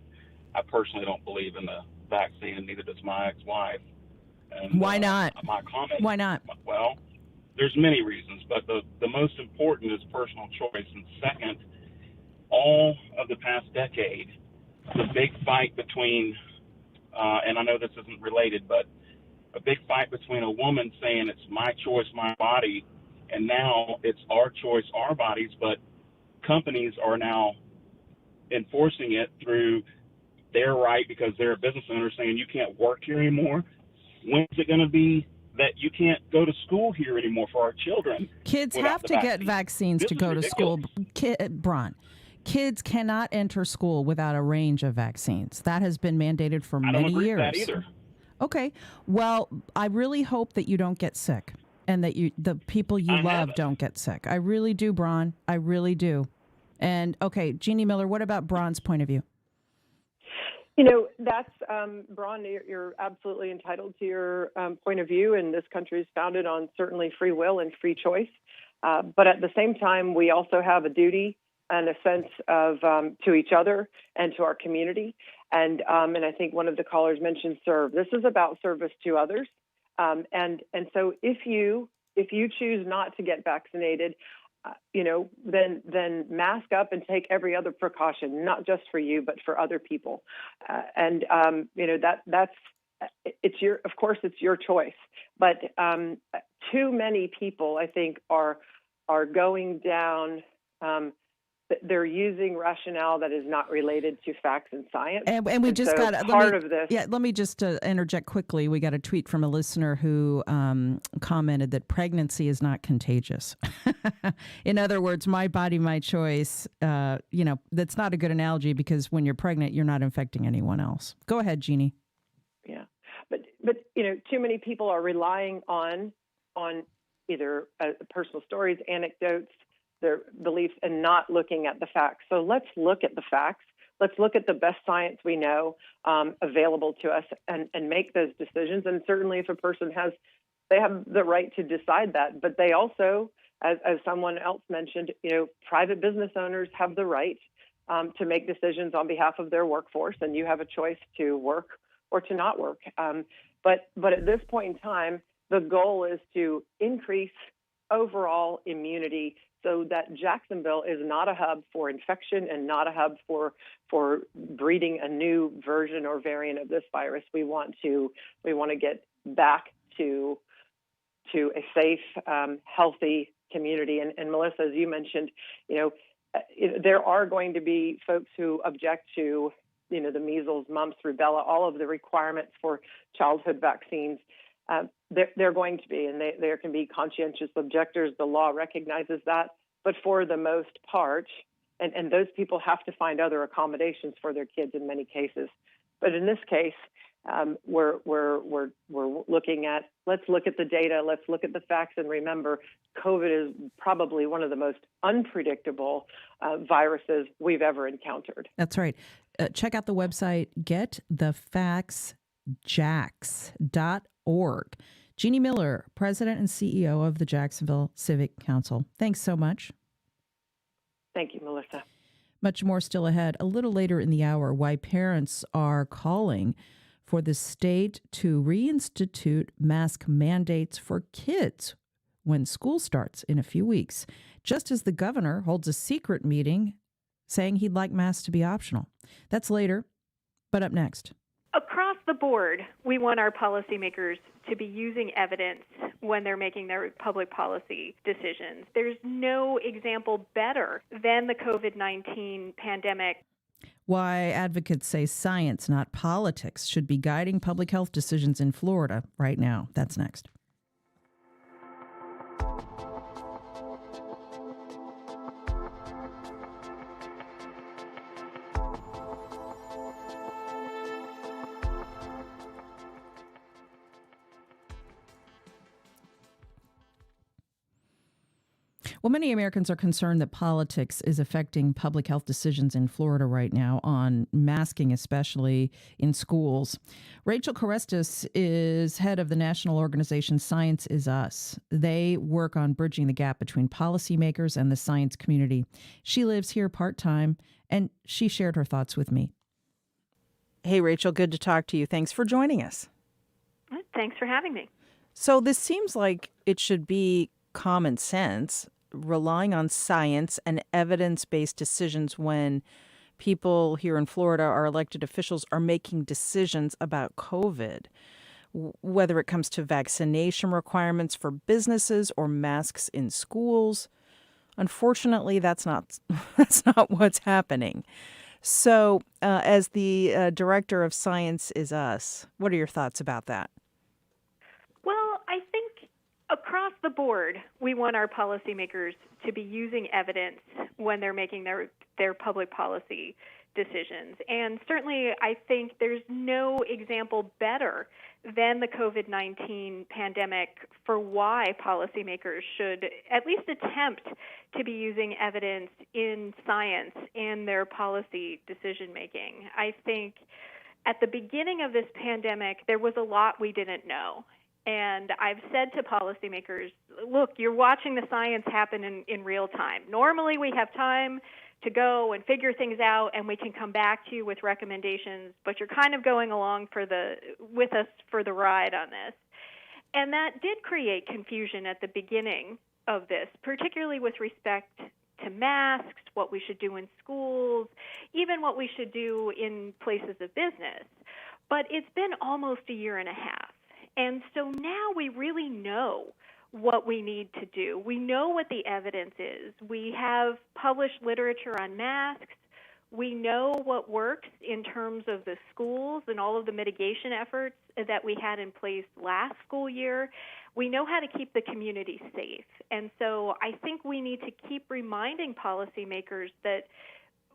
[SPEAKER 5] I personally don't believe in the vaccine, and neither does my ex-wife. And,
[SPEAKER 22] why not?
[SPEAKER 5] My comment.
[SPEAKER 22] Why not?
[SPEAKER 5] Well, there's many reasons, but the most important is personal choice. And second, all of the past decade, the big fight between, and I know this isn't related, but a big fight between a woman saying it's my choice, my body, and now it's our choice, our bodies, but companies are now enforcing it through their right because they're a business owner saying you can't work here anymore. When's it going to be that you can't go to school here anymore for our children?
[SPEAKER 22] Kids have to get vaccines to go to school. Braun, kids cannot enter school without a range of vaccines. That has been mandated for many years.
[SPEAKER 5] I don't agree with that either.
[SPEAKER 22] Okay. Well, I really hope that you don't get sick and that the people you love don't get sick. I really do, Braun. I really do. And, okay, Jeannie Miller, what about Braun's point of view?
[SPEAKER 2] That's, Braun, you're absolutely entitled to your point of view, and this country is founded on certainly free will and free choice. But at the same time, we also have a duty and a sense of to each other and to our community. And I think one of the callers mentioned serve. This is about service to others. And so if you choose not to get vaccinated, then mask up and take every other precaution, not just for you, but for other people. Of course, it's your choice. But too many people, I think, are going down. They're using rationale that is not related to facts and science.
[SPEAKER 22] And we just got
[SPEAKER 2] part of this.
[SPEAKER 22] Yeah, let me just interject quickly. We got a tweet from a listener who commented that pregnancy is not contagious. In other words, my body, my choice. That's not a good analogy because when you're pregnant, you're not infecting anyone else. Go ahead, Jeannie.
[SPEAKER 2] Yeah, but too many people are relying on either personal stories, anecdotes, their beliefs, and not looking at the facts. So let's look at the facts. Let's look at the best science we know available to us and make those decisions. And certainly if a person they have the right to decide that, but they also, as someone else mentioned, private business owners have the right to make decisions on behalf of their workforce, and you have a choice to work or to not work. But at this point in time, the goal is to increase overall immunity so that Jacksonville is not a hub for infection and not a hub for breeding a new version or variant of this virus. We want to get back to a safe, healthy community. And Melissa, as you mentioned, there are going to be folks who object to the measles, mumps, rubella, all of the requirements for childhood vaccines. They're going to be, and there can be conscientious objectors. The law recognizes that. But for the most part, and those people have to find other accommodations for their kids in many cases. But in this case, we're looking at, let's look at the data, let's look at the facts, and remember, COVID is probably one of the most unpredictable viruses we've ever encountered.
[SPEAKER 22] That's right. Check out the website, getthefactsjax.org. Jeannie Miller, President and CEO of the Jacksonville Civic Council. Thanks so much.
[SPEAKER 2] Thank you, Melissa.
[SPEAKER 22] Much more still ahead. A little later in the hour, why parents are calling for the state to reinstitute mask mandates for kids when school starts in a few weeks, just as the governor holds a secret meeting saying he'd like masks to be optional. That's later, but up next.
[SPEAKER 11] Across the board, we want our policymakers to be using evidence when they're making their public policy decisions. There's no example better than the COVID-19 pandemic.
[SPEAKER 22] Why advocates say science, not politics, should be guiding public health decisions in Florida right now. That's next. Well, many Americans are concerned that politics is affecting public health decisions in Florida right now, on masking, especially in schools. Rachel Korestis is head of the national organization Science is Us. They work on bridging the gap between policymakers and the science community. She lives here part-time, and she shared her thoughts with me. Hey, Rachel, good to talk to you. Thanks for joining us.
[SPEAKER 11] Thanks for having me.
[SPEAKER 22] So this seems like it should be common sense, relying on science and evidence-based decisions when people here in Florida, our elected officials, are making decisions about COVID, whether it comes to vaccination requirements for businesses or masks in schools. Unfortunately, that's not what's happening. So as the director of Science is Us, what are your thoughts about that?
[SPEAKER 11] Well, I think across the board, we want our policymakers to be using evidence when they're making their public policy decisions. And certainly, I think there's no example better than the COVID-19 pandemic for why policymakers should at least attempt to be using evidence in science in their policy decision making. I think at the beginning of this pandemic, there was a lot we didn't know. And I've said to policymakers, look, you're watching the science happen in real time. Normally we have time to go and figure things out and we can come back to you with recommendations, but you're kind of going along with us for the ride on this. And that did create confusion at the beginning of this, particularly with respect to masks, what we should do in schools, even what we should do in places of business. But it's been almost a year and a half. And so now we really know what we need to do. We know what the evidence is. We have published literature on masks. We know what works in terms of the schools and all of the mitigation efforts that we had in place last school year. We know how to keep the community safe. And so I think we need to keep reminding policymakers that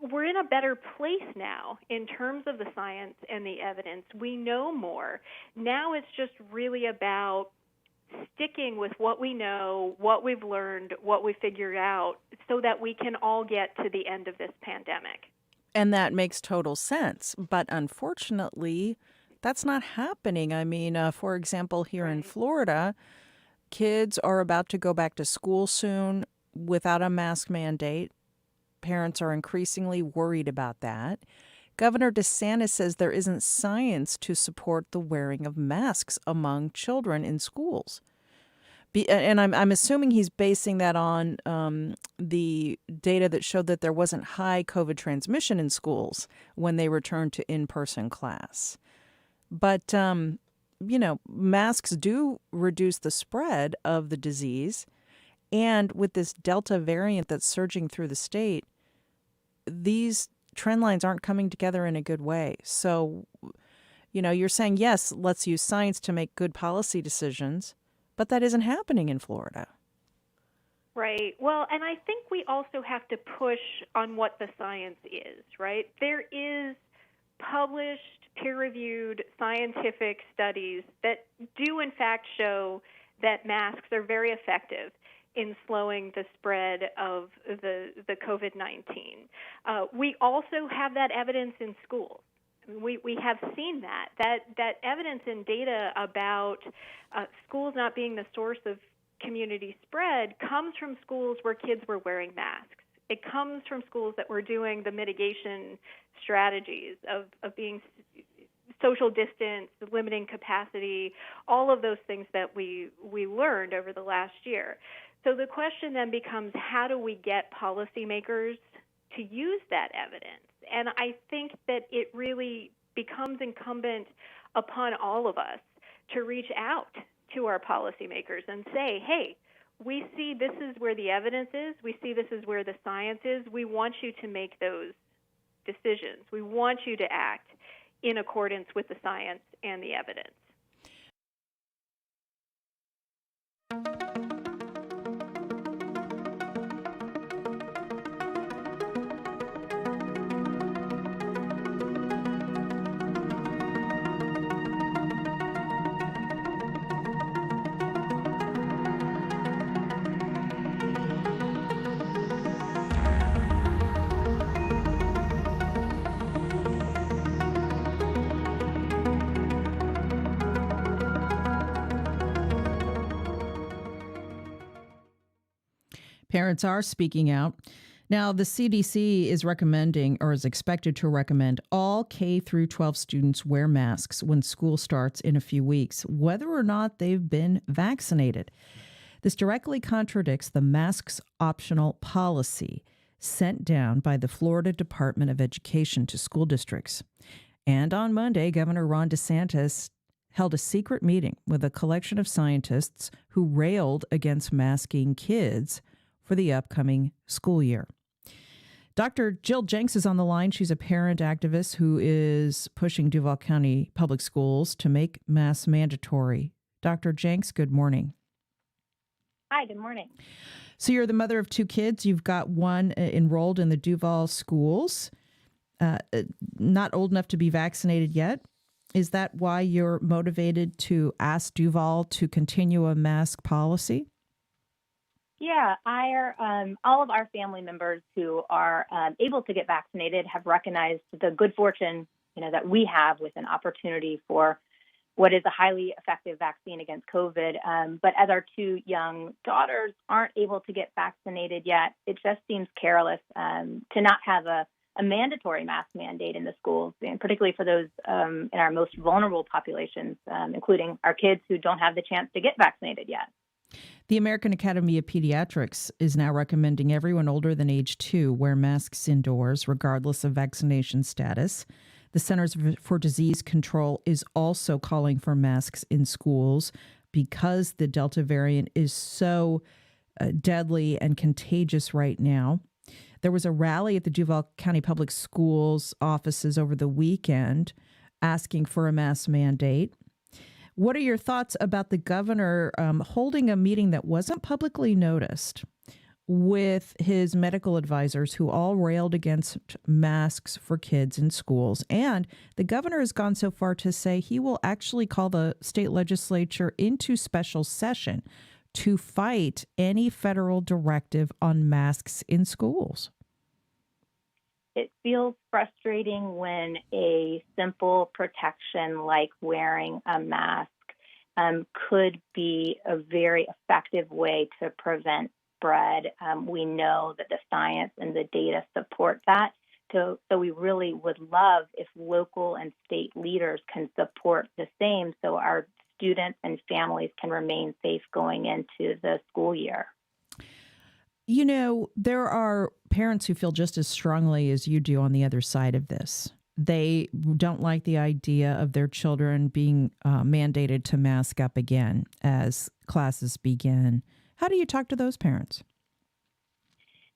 [SPEAKER 11] we're in a better place now in terms of the science and the evidence. We know more. Now it's just really about sticking with what we know, what we've learned, what we figured out, so that we can all get to the end of this pandemic.
[SPEAKER 10] And that makes total sense. But unfortunately, that's not happening. I mean, for example, here in Florida, kids are about to go back to school soon without a mask mandate. Parents are increasingly worried about that. Governor DeSantis says there isn't science to support the wearing of masks among children in schools. And I'm assuming he's basing that on the data that showed that there wasn't high COVID transmission in schools when they returned to in-person class. But, masks do reduce the spread of the disease. And with this Delta variant that's surging through the state, these trend lines aren't coming together in a good way. So, you're saying, yes, let's use science to make good policy decisions, but that isn't happening in Florida.
[SPEAKER 11] Right. Well, and I think we also have to push on what the science is, right? There is published, peer-reviewed scientific studies that do, in fact, show that masks are very effective in slowing the spread of the COVID-19. We also have that evidence in schools. We have seen that evidence and data about schools not being the source of community spread comes from schools where kids were wearing masks. It comes from schools that were doing the mitigation strategies of being social distance, limiting capacity, all of those things that we learned over the last year. So the question then becomes, how do we get policymakers to use that evidence? And I think that it really becomes incumbent upon all of us to reach out to our policymakers and say, hey, we see this is where the evidence is. We see this is where the science is. We want you to make those decisions. We want you to act in accordance with the science and the evidence.
[SPEAKER 22] Parents are speaking out. Now, the CDC is recommending, or is expected to recommend, all K through 12 students wear masks when school starts in a few weeks, whether or not they've been vaccinated. This directly contradicts the masks optional policy sent down by the Florida Department of Education to school districts. And on Monday, Governor Ron DeSantis held a secret meeting with a collection of scientists who railed against masking kids for the upcoming school year. Dr. Jill Jenks is on the line. She's a parent activist who is pushing Duval County Public Schools to make masks mandatory. Dr. Jenks, good morning.
[SPEAKER 6] Hi, good morning.
[SPEAKER 22] So you're the mother of two kids. You've got one enrolled in the Duval schools, not old enough to be vaccinated yet. Is that why you're motivated to ask Duval to continue a mask policy?
[SPEAKER 6] Yeah, all of our family members who are able to get vaccinated have recognized the good fortune, that we have with an opportunity for what is a highly effective vaccine against COVID. But as our two young daughters aren't able to get vaccinated yet, it just seems careless to not have a mandatory mask mandate in the schools, and particularly for those in our most vulnerable populations, including our kids who don't have the chance to get vaccinated yet.
[SPEAKER 22] The American Academy of Pediatrics is now recommending everyone older than age 2 wear masks indoors, regardless of vaccination status. The Centers for Disease Control is also calling for masks in schools because the Delta variant is so deadly and contagious right now. There was a rally at the Duval County Public Schools offices over the weekend asking for a mask mandate. What are your thoughts about the governor holding a meeting that wasn't publicly noticed with his medical advisors who all railed against masks for kids in schools? And the governor has gone so far to say he will actually call the state legislature into special session to fight any federal directive on masks in schools.
[SPEAKER 6] It feels frustrating when a simple protection like wearing a mask could be a very effective way to prevent spread. We know that the science and the data support that. So we really would love if local and state leaders can support the same so our students and families can remain safe going into the school year.
[SPEAKER 22] You know, there are parents who feel just as strongly as you do on the other side of this. They don't like the idea of their children being mandated to mask up again as classes begin. How do you talk to those parents?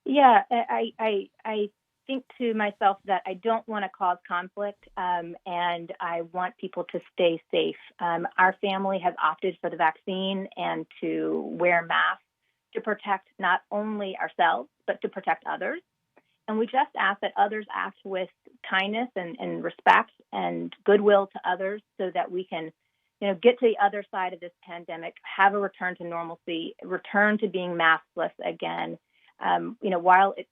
[SPEAKER 6] Yeah, I think to myself that I don't want to cause conflict, and I want people to stay safe. Our family has opted for the vaccine and to wear masks to protect not only ourselves, but to protect others. And we just ask that others act with kindness and respect and goodwill to others so that we can, get to the other side of this pandemic, have a return to normalcy, return to being maskless again. While it's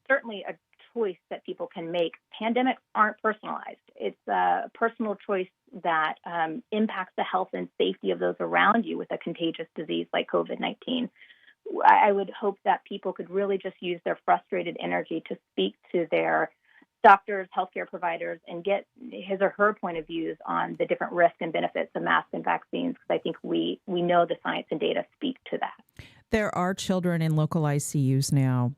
[SPEAKER 6] certainly a choice that people can make, pandemics aren't personalized. It's a personal choice that impacts the health and safety of those around you with a contagious disease like COVID-19. I would hope that people could really just use their frustrated energy to speak to their doctors, healthcare providers, and get his or her point of views on the different risks and benefits of masks and vaccines, because I think we know the science and data speak to that.
[SPEAKER 22] There are children in local ICUs now.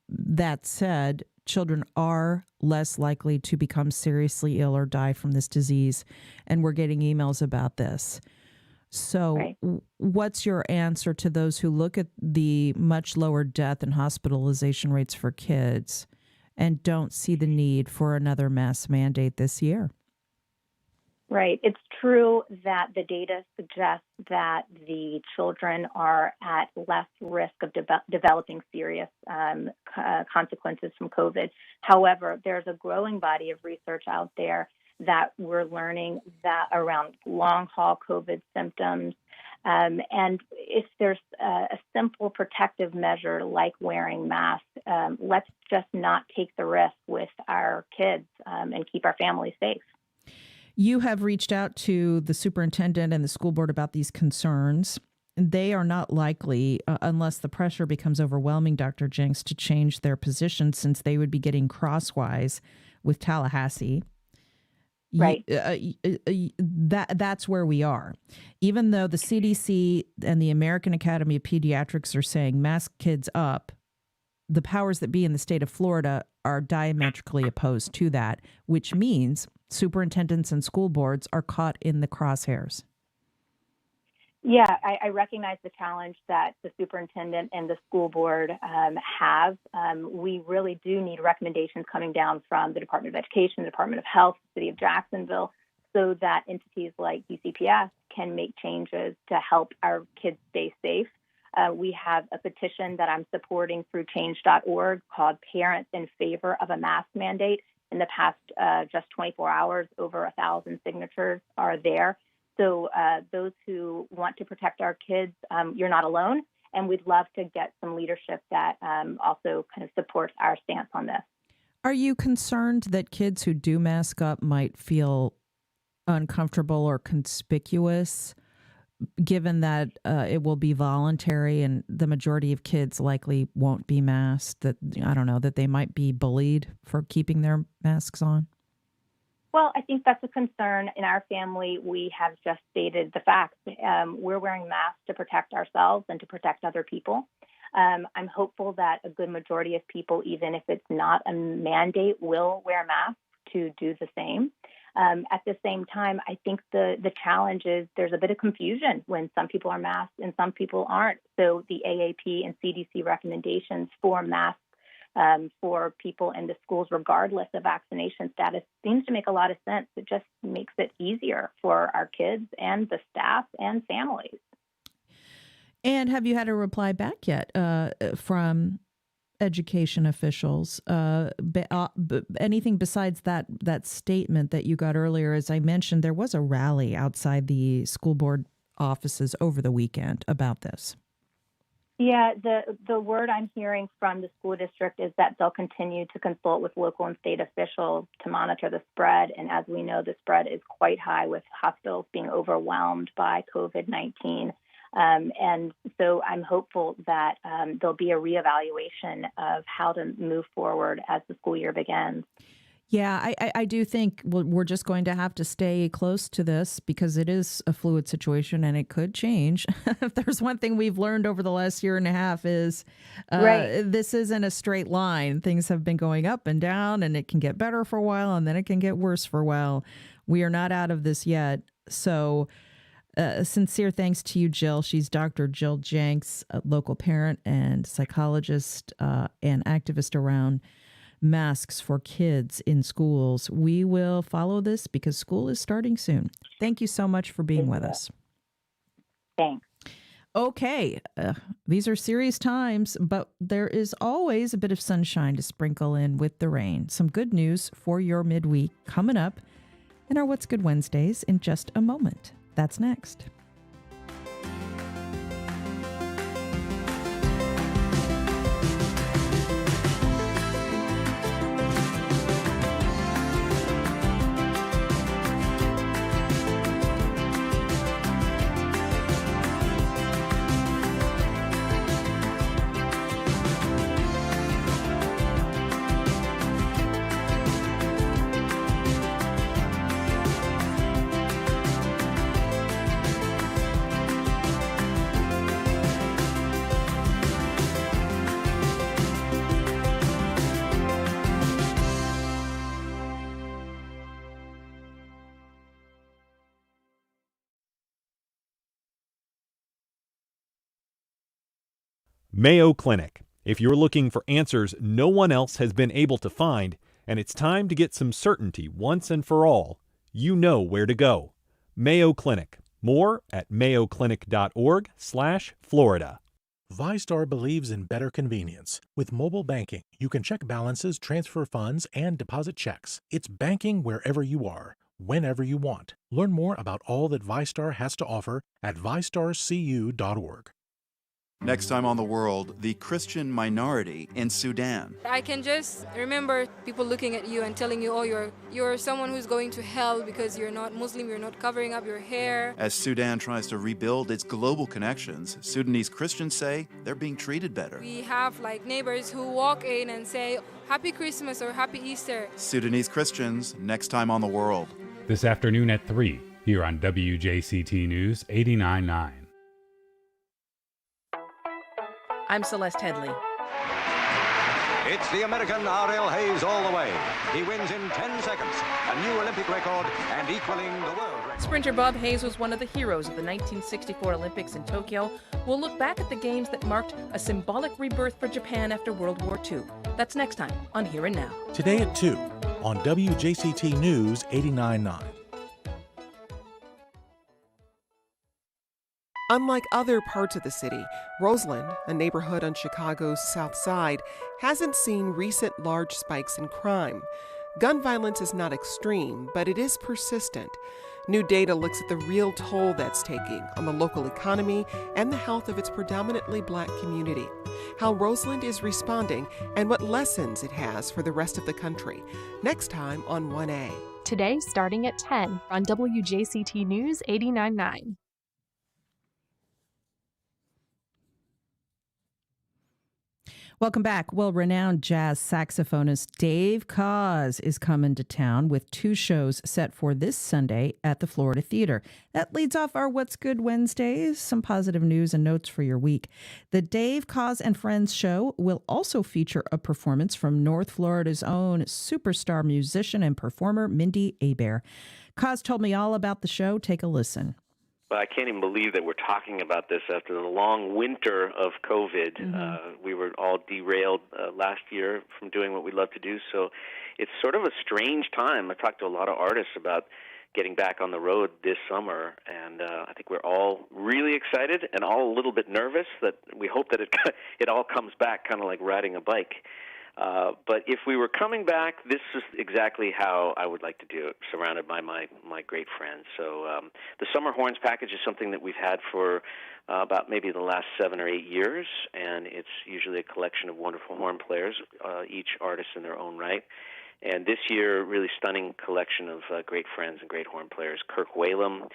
[SPEAKER 22] That said, children are less likely to become seriously ill or die from this disease, and we're getting emails about this. So right. What's your answer to those who look at the much lower death and hospitalization rates for kids and don't see the need for another mask mandate this year?
[SPEAKER 6] Right. It's true that the data suggests that the children are at less risk of developing serious consequences from COVID. However, there's a growing body of research out there that we're learning that around long-haul COVID symptoms. And if there's a simple protective measure like wearing masks, let's just not take the risk with our kids and keep our families safe.
[SPEAKER 22] You have reached out to the superintendent and the school board about these concerns. They are not likely, unless the pressure becomes overwhelming, Dr. Jenks, to change their position, since they would be getting crosswise with Tallahassee.
[SPEAKER 6] Right.
[SPEAKER 22] That's where we are. Even though the CDC and the American Academy of Pediatrics are saying mask kids up, the powers that be in the state of Florida are diametrically opposed to that, which means superintendents and school boards are caught in the crosshairs.
[SPEAKER 6] Yeah, I recognize the challenge that the superintendent and the school board have. We really do need recommendations coming down from the Department of Education, the Department of Health, the City of Jacksonville, so that entities like DCPS can make changes to help our kids stay safe. We have a petition that I'm supporting through change.org called Parents in Favor of a Mask Mandate. In the past just 24 hours, over 1,000 signatures are there. So those who want to protect our kids, you're not alone. And we'd love to get some leadership that also kind of supports our stance on this.
[SPEAKER 22] Are you concerned that kids who do mask up might feel uncomfortable or conspicuous, given that it will be voluntary and the majority of kids likely won't be masked, that, I don't know, that they might be bullied for keeping their masks on?
[SPEAKER 6] Well, I think that's a concern. In our family, we have just stated the facts. We're wearing masks to protect ourselves and to protect other people. I'm hopeful that a good majority of people, even if it's not a mandate, will wear masks to do the same. At the same time, I think the challenge is there's a bit of confusion when some people are masked and some people aren't. So the AAP and CDC recommendations for masks for people in the schools, regardless of vaccination status, seems to make a lot of sense. It just makes it easier for our kids and the staff and families.
[SPEAKER 22] And have you had a reply back yet from education officials? Anything besides that statement that you got earlier? As I mentioned, there was a rally outside the school board offices over the weekend about this.
[SPEAKER 6] Yeah, the word I'm hearing from the school district is that they'll continue to consult with local and state officials to monitor the spread. And as we know, the spread is quite high, with hospitals being overwhelmed by COVID-19. And so I'm hopeful that there'll be a reevaluation of how to move forward as the school year begins.
[SPEAKER 22] Yeah, I do think we're just going to have to stay close to this because it is a fluid situation and it could change. If there's one thing we've learned over the last year and a half is this isn't a straight line. Things have been going up and down, and it can get better for a while and then it can get worse for a while. We are not out of this yet. So sincere thanks to you, Jill. She's Dr. Jill Jenks, a local parent and psychologist and activist around masks for kids in schools. We will follow this because school is starting soon. Thank you so much for being with us.
[SPEAKER 6] Thanks.
[SPEAKER 22] Okay, these are serious times, but there is always a bit of sunshine to sprinkle in with the rain. Some good news for your midweek coming up in our What's Good Wednesdays in just a moment. That's next.
[SPEAKER 7] Mayo Clinic. If you're looking for answers no one else has been able to find, and it's time to get some certainty once and for all, you know where to go. Mayo Clinic. More at mayoclinic.org/Florida.
[SPEAKER 8] VyStar believes in better convenience. With mobile banking, you can check balances, transfer funds, and deposit checks. It's banking wherever you are, whenever you want. Learn more about all that VyStar has to offer at vystarcu.org.
[SPEAKER 23] Next time on The World, the Christian minority in Sudan.
[SPEAKER 24] I can just remember people looking at you and telling you, oh, you're someone who's going to hell because you're not Muslim, you're not covering up your hair.
[SPEAKER 23] As Sudan tries to rebuild its global connections, Sudanese Christians say they're being treated better.
[SPEAKER 24] We have neighbors who walk in and say, Happy Christmas or Happy Easter.
[SPEAKER 23] Sudanese Christians, next time on The World.
[SPEAKER 25] This afternoon at 3, here on WJCT News 89.9.
[SPEAKER 26] I'm Celeste Headley.
[SPEAKER 27] It's the American R.L. Hayes all the way. He wins in 10 seconds, a new Olympic record and equaling the world record.
[SPEAKER 26] Sprinter Bob Hayes was one of the heroes of the 1964 Olympics in Tokyo. We'll look back at the games that marked a symbolic rebirth for Japan after World War II. That's next time on Here and Now.
[SPEAKER 8] Today at 2 on WJCT News 89.9.
[SPEAKER 28] Unlike other parts of the city, Roseland, a neighborhood on Chicago's South Side, hasn't seen recent large spikes in crime. Gun violence is not extreme, but it is persistent. New data looks at the real toll that's taking on the local economy and the health of its predominantly Black community, how Roseland is responding, and what lessons it has for the rest of the country. Next time on 1A.
[SPEAKER 9] Today, starting at 10 on WJCT News 89.9.
[SPEAKER 22] Welcome back. Well, renowned jazz saxophonist Dave Koz is coming to town with 2 shows set for this Sunday at the Florida Theater. That leads off our What's Good Wednesdays, some positive news and notes for your week. The Dave Koz and Friends show will also feature a performance from North Florida's own superstar musician and performer, Mindy Abair. Koz told me all about the show. Take a listen.
[SPEAKER 12] But I can't even believe that we're talking about this after the long winter of COVID. We were all derailed last year from doing what we love to do, so it's sort of a strange time. I talked to a lot of artists about getting back on the road this summer, and I think we're all really excited and all a little bit nervous that we hope that it all comes back, kind of like riding a bike. But if we were coming back, this is exactly how I would like to do it, surrounded by my great friends. So the Summer Horns package is something that we've had for about maybe the last 7 or 8 years, and it's usually a collection of wonderful horn players, each artist in their own right. And this year, really stunning collection of great friends and great horn players: Kirk Whalum,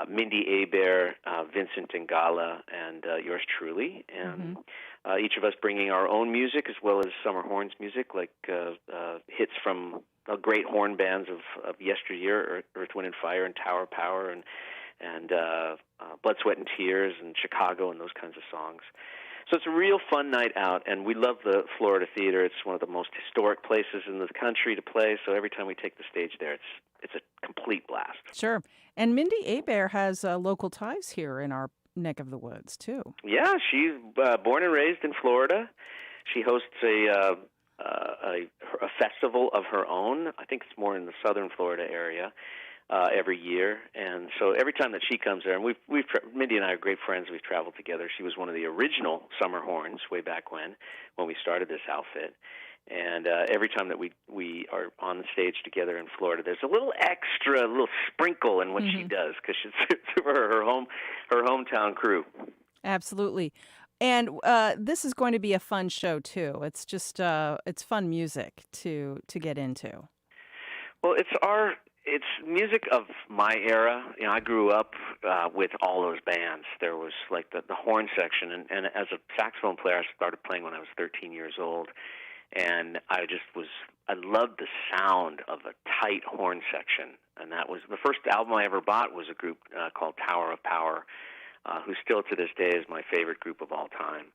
[SPEAKER 12] Mindy Abair, Vincent Ingala, and yours truly. And each of us bringing our own music as well as Summer Horns music, like hits from great horn bands of yesteryear, Earth, Wind and Fire and Tower Power and Blood, Sweat and Tears and Chicago and those kinds of songs. So it's a real fun night out, and we love the Florida Theater. It's one of the most historic places in the country to play, so every time we take the stage there, it's a complete blast.
[SPEAKER 22] Sure. And Mindy Abair has local ties here in our neck of the woods, too.
[SPEAKER 12] Yeah, she's born and raised in Florida. She hosts a festival of her own. I think it's more in the southern Florida area. Every year, and so every time that she comes there, and Mindy and I are great friends. We've traveled together. She was one of the original Summer Horns way back when we started this outfit. And every time that we are on the stage together in Florida, there's a little sprinkle in what she does, because she's her hometown crew.
[SPEAKER 22] Absolutely. And this is going to be a fun show too. It's just it's fun music to get into.
[SPEAKER 12] Well, it's music of my era. You know, I grew up with all those bands. There was like the horn section, and as a saxophone player, I started playing when I was 13 years old, and I loved the sound of a tight horn section, and that was the first album I ever bought. Was a group called Tower of Power, who still to this day is my favorite group of all time.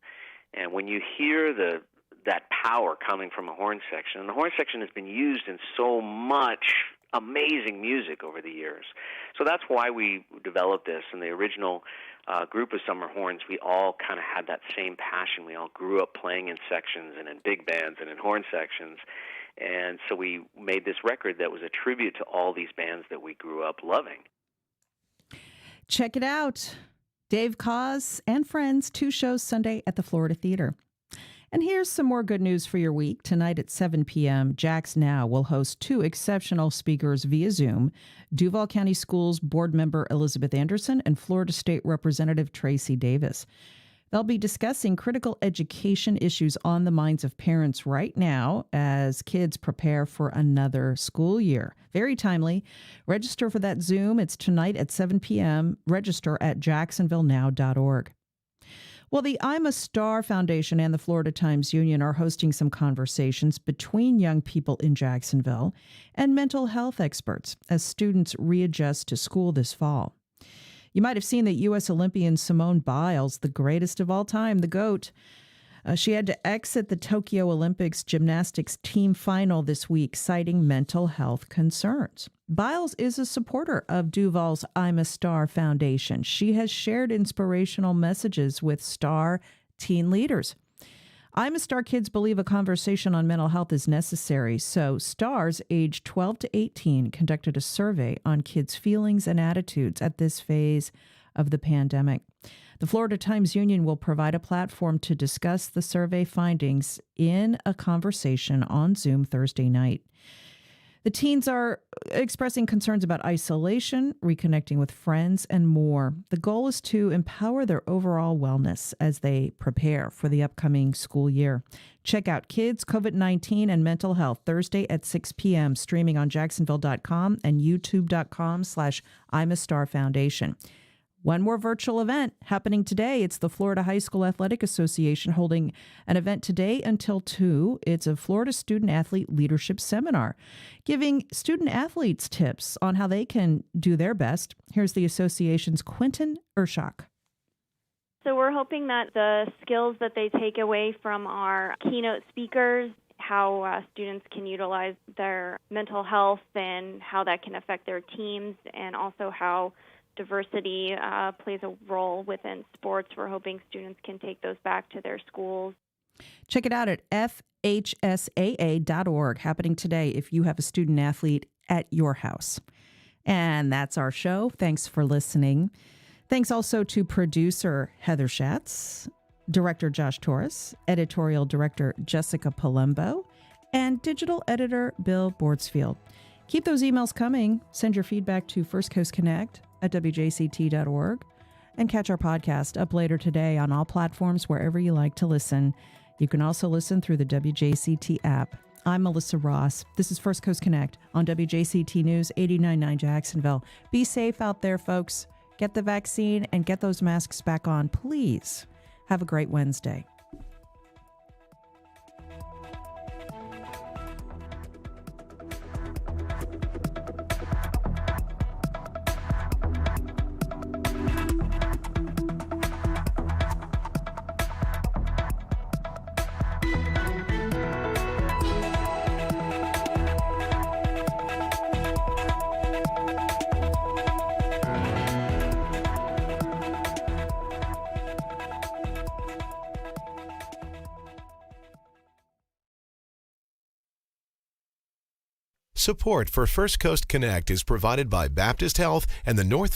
[SPEAKER 12] And when you hear that power coming from a horn section, and the horn section has been used in so much amazing music over the years. So that's why we developed this. And the original group of Summer Horns, we all kind of had that same passion. We all grew up playing in sections and in big bands and in horn sections. And so we made this record that was a tribute to all these bands that we grew up loving.
[SPEAKER 22] Check it out. Dave Koz and Friends, 2 shows Sunday at the Florida Theater. And here's some more good news for your week. Tonight at 7 p.m., Jax Now will host 2 exceptional speakers via Zoom: Duval County Schools board member Elizabeth Anderson and Florida State Representative Tracy Davis. They'll be discussing critical education issues on the minds of parents right now as kids prepare for another school year. Very timely. Register for that Zoom. It's tonight at 7 p.m. Register at jacksonvillenow.org. Well, the I'm a Star Foundation and the Florida Times-Union are hosting some conversations between young people in Jacksonville and mental health experts as students readjust to school this fall. You might have seen that U.S. Olympian Simone Biles, the greatest of all time, the GOAT, she had to exit the Tokyo Olympics gymnastics team final this week, citing mental health concerns. Biles is a supporter of Duval's I'm a Star Foundation. She has shared inspirational messages with STAR teen leaders. I'm a Star kids believe a conversation on mental health is necessary, so STARs aged 12 to 18 conducted a survey on kids' feelings and attitudes at this phase of the pandemic. The Florida Times-Union will provide a platform to discuss the survey findings in a conversation on Zoom Thursday night. The teens are expressing concerns about isolation, reconnecting with friends, and more. The goal is to empower their overall wellness as they prepare for the upcoming school year. Check out Kids, COVID-19, and Mental Health Thursday at 6 p.m., streaming on Jacksonville.com and YouTube.com/I'm a Star Foundation. One more virtual event happening today. It's the Florida High School Athletic Association holding an event today until 2. It's a Florida Student Athlete Leadership Seminar, giving student athletes tips on how they can do their best. Here's the association's Quentin Urshak.
[SPEAKER 13] So we're hoping that the skills that they take away from our keynote speakers, how students can utilize their mental health and how that can affect their teams, and also how diversity plays a role within sports. We're hoping students can take those back to their schools.
[SPEAKER 22] Check it out at fhsaa.org, happening today if you have a student athlete at your house. And that's our show. Thanks for listening. Thanks also to producer Heather Schatz, director Josh Torres, editorial director Jessica Palumbo, and digital editor Bill Bordsfield. Keep those emails coming. Send your feedback to First Coast Connect at wjct.org, and catch our podcast up later today on all platforms wherever you like to listen. You can also listen through the WJCT app. I'm Melissa Ross. This is First Coast Connect on WJCT News 89.9 Jacksonville. Be safe out there, folks. Get the vaccine and get those masks back on, please. Have a great Wednesday.
[SPEAKER 14] Support for First Coast Connect is provided by Baptist Health and the North Florida